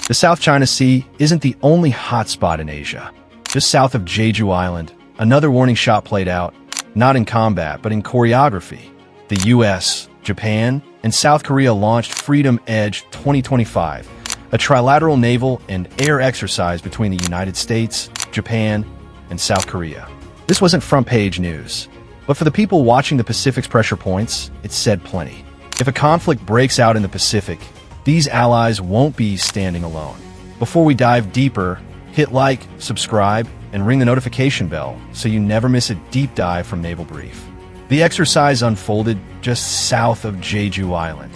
The South China Sea isn't the only hotspot in Asia. Just south of Jeju Island, another warning shot played out, not in combat, but in choreography. The US, Japan, and South Korea launched Freedom Edge 2025, a trilateral naval and air exercise between the United States, Japan, and South Korea. This wasn't front-page news, but for the people watching the Pacific's pressure points, it said plenty. If a conflict breaks out in the Pacific, these allies won't be standing alone. Before we dive deeper, hit like, subscribe, and ring the notification bell so you never miss a deep dive from Naval Brief. The exercise unfolded just south of Jeju Island,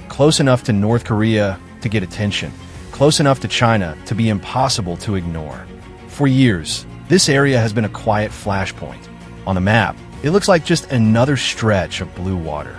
close enough to North Korea to get attention, close enough to China to be impossible to ignore. For years, this area has been a quiet flashpoint. On the map, it looks like just another stretch of blue water.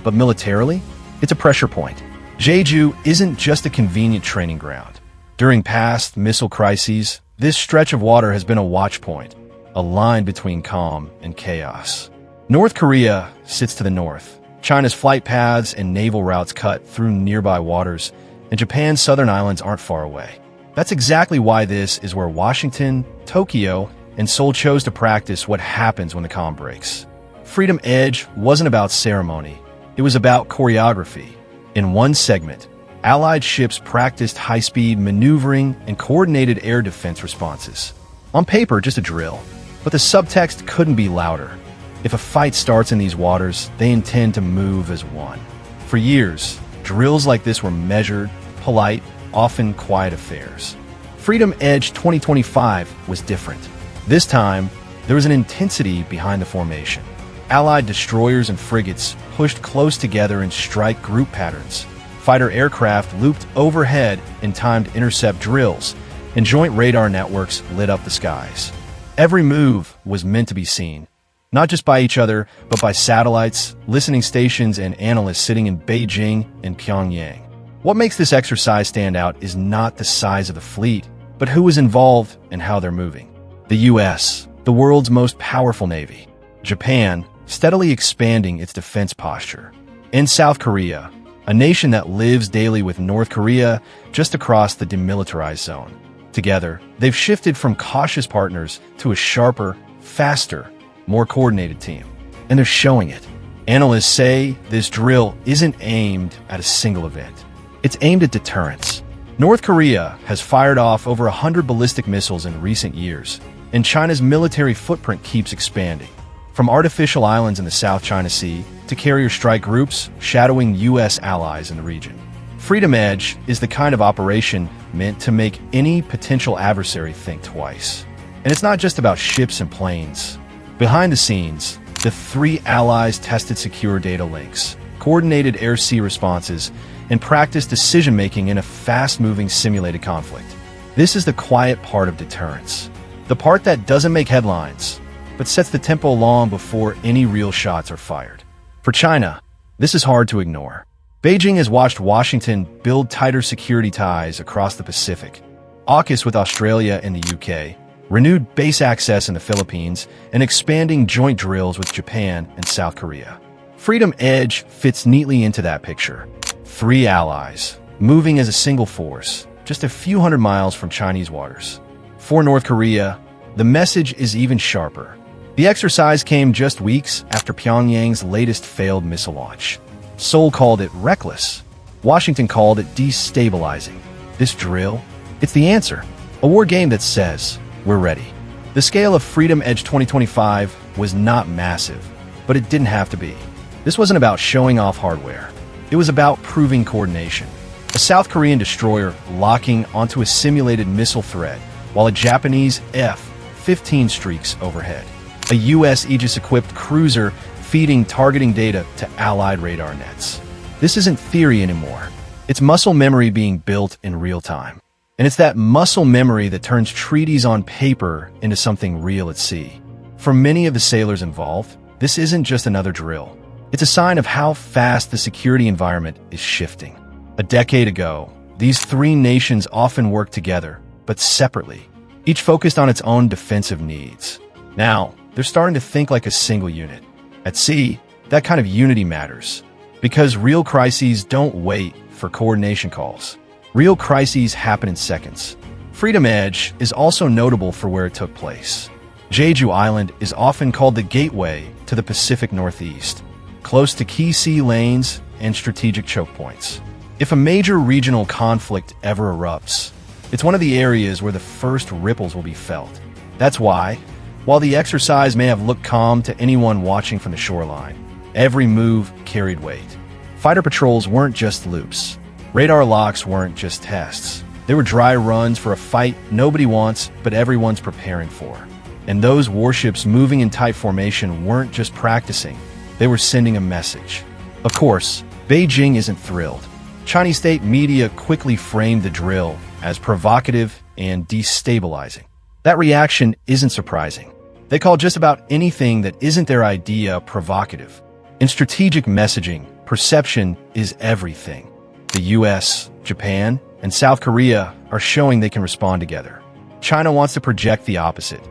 But militarily, it's a pressure point. Jeju isn't just a convenient training ground. During past missile crises, this stretch of water has been a watch point, a line between calm and chaos. North Korea sits to the north. China's flight paths and naval routes cut through nearby waters, and Japan's southern islands aren't far away. That's exactly why this is where Washington, Tokyo, and Seoul chose to practice what happens when the calm breaks. Freedom Edge wasn't about ceremony. It was about choreography. In one segment, Allied ships practiced high-speed maneuvering and coordinated air defense responses. On paper, just a drill, but the subtext couldn't be louder. If a fight starts in these waters, they intend to move as one. For years, drills like this were measured, polite, often quiet affairs. Freedom Edge 2025 was different. This time, there was an intensity behind the formation. Allied destroyers and frigates pushed close together in strike group patterns. Fighter aircraft looped overhead in timed intercept drills, and joint radar networks lit up the skies. Every move was meant to be seen, not just by each other, but by satellites, listening stations, and analysts sitting in Beijing and Pyongyang. What makes this exercise stand out is not the size of the fleet, but who is involved and how they're moving. The US, the world's most powerful navy. Japan, steadily expanding its defense posture. And South Korea, a nation that lives daily with North Korea just across the demilitarized zone. Together, they've shifted from cautious partners to a sharper, faster, more coordinated team. And they're showing it. Analysts say this drill isn't aimed at a single event. It's aimed at deterrence. North Korea has fired off over 100 ballistic missiles in recent years, and China's military footprint keeps expanding. From artificial islands in the South China Sea to carrier strike groups shadowing U.S. allies in the region. Freedom Edge is the kind of operation meant to make any potential adversary think twice. And it's not just about ships and planes. Behind the scenes, the three allies tested secure data links, coordinated air-sea responses, and practiced decision-making in a fast-moving simulated conflict. This is the quiet part of deterrence. The part that doesn't make headlines, but sets the tempo long before any real shots are fired. For China, this is hard to ignore. Beijing has watched Washington build tighter security ties across the Pacific, AUKUS with Australia and the UK, renewed base access in the Philippines, and expanding joint drills with Japan and South Korea. Freedom Edge fits neatly into that picture. Three allies, moving as a single force, just a few hundred miles from Chinese waters. For North Korea, the message is even sharper. The exercise came just weeks after Pyongyang's latest failed missile launch. Seoul called it reckless. Washington called it destabilizing. This drill? It's the answer. A war game that says, we're ready. The scale of Freedom Edge 2025 was not massive, but it didn't have to be. This wasn't about showing off hardware. It was about proving coordination. A South Korean destroyer locking onto a simulated missile thread, while a Japanese F-15 streaks overhead. A U.S. Aegis-equipped cruiser feeding targeting data to Allied radar nets. This isn't theory anymore. It's muscle memory being built in real time. And it's that muscle memory that turns treaties on paper into something real at sea. For many of the sailors involved, this isn't just another drill. It's a sign of how fast the security environment is shifting. A decade ago, these three nations often worked together, but separately, each focused on its own defensive needs. Now, they're starting to think like a single unit. At sea, that kind of unity matters, because real crises don't wait for coordination calls. Real crises happen in seconds. Freedom Edge is also notable for where it took place. Jeju Island is often called the gateway to the Pacific Northeast, close to key sea lanes and strategic choke points. If a major regional conflict ever erupts, it's one of the areas where the first ripples will be felt. That's why, while the exercise may have looked calm to anyone watching from the shoreline, every move carried weight. Fighter patrols weren't just loops. Radar locks weren't just tests. They were dry runs for a fight nobody wants, but everyone's preparing for. And those warships moving in tight formation weren't just practicing. They were sending a message. Of course, Beijing isn't thrilled. Chinese state media quickly framed the drill as provocative and destabilizing. That reaction isn't surprising. They call just about anything that isn't their idea provocative. In strategic messaging, perception is everything. The US, Japan, and South Korea are showing they can respond together. China wants to project the opposite,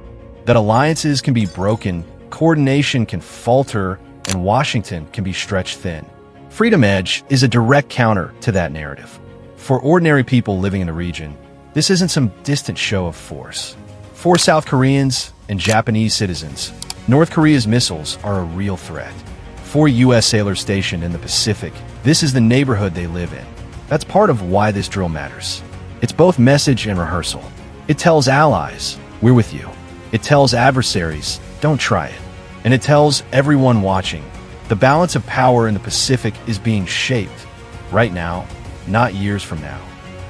that alliances can be broken, coordination can falter, and Washington can be stretched thin. Freedom Edge is a direct counter to that narrative. For ordinary people living in the region, this isn't some distant show of force. For South Koreans and Japanese citizens, North Korea's missiles are a real threat. For U.S. sailors stationed in the Pacific, this is the neighborhood they live in. That's part of why this drill matters. It's both message and rehearsal. It tells allies, we're with you. It tells adversaries, don't try it. And it tells everyone watching, the balance of power in the Pacific is being shaped right now, not years from now.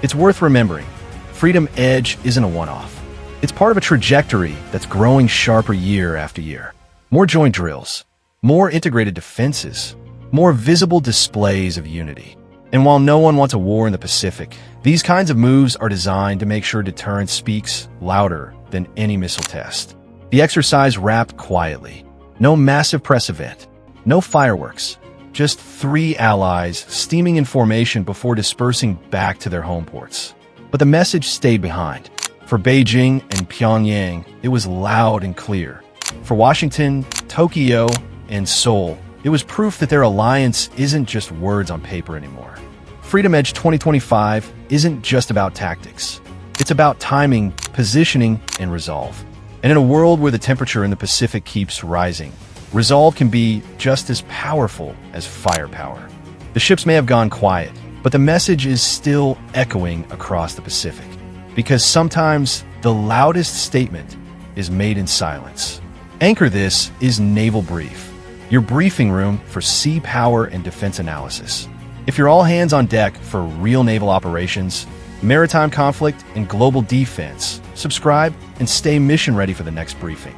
It's worth remembering, Freedom Edge isn't a one-off. It's part of a trajectory that's growing sharper year after year. More joint drills, more integrated defenses, more visible displays of unity. And while no one wants a war in the Pacific, these kinds of moves are designed to make sure deterrence speaks louder than any missile test. The exercise wrapped quietly. No massive press event. No fireworks. Just 3 allies steaming in formation before dispersing back to their home ports. But the message stayed behind. For Beijing and Pyongyang, it was loud and clear. For Washington, Tokyo, and Seoul, it was proof that their alliance isn't just words on paper anymore. Freedom Edge 2025 isn't just about tactics. It's about timing, positioning, and resolve. And in a world where the temperature in the Pacific keeps rising, resolve can be just as powerful as firepower. The ships may have gone quiet, but the message is still echoing across the Pacific. Because sometimes the loudest statement is made in silence. Anchor this is Naval Brief, your briefing room for sea power and defense analysis. If you're all hands on deck for real naval operations, maritime conflict, and global defense, subscribe and stay mission ready for the next briefing.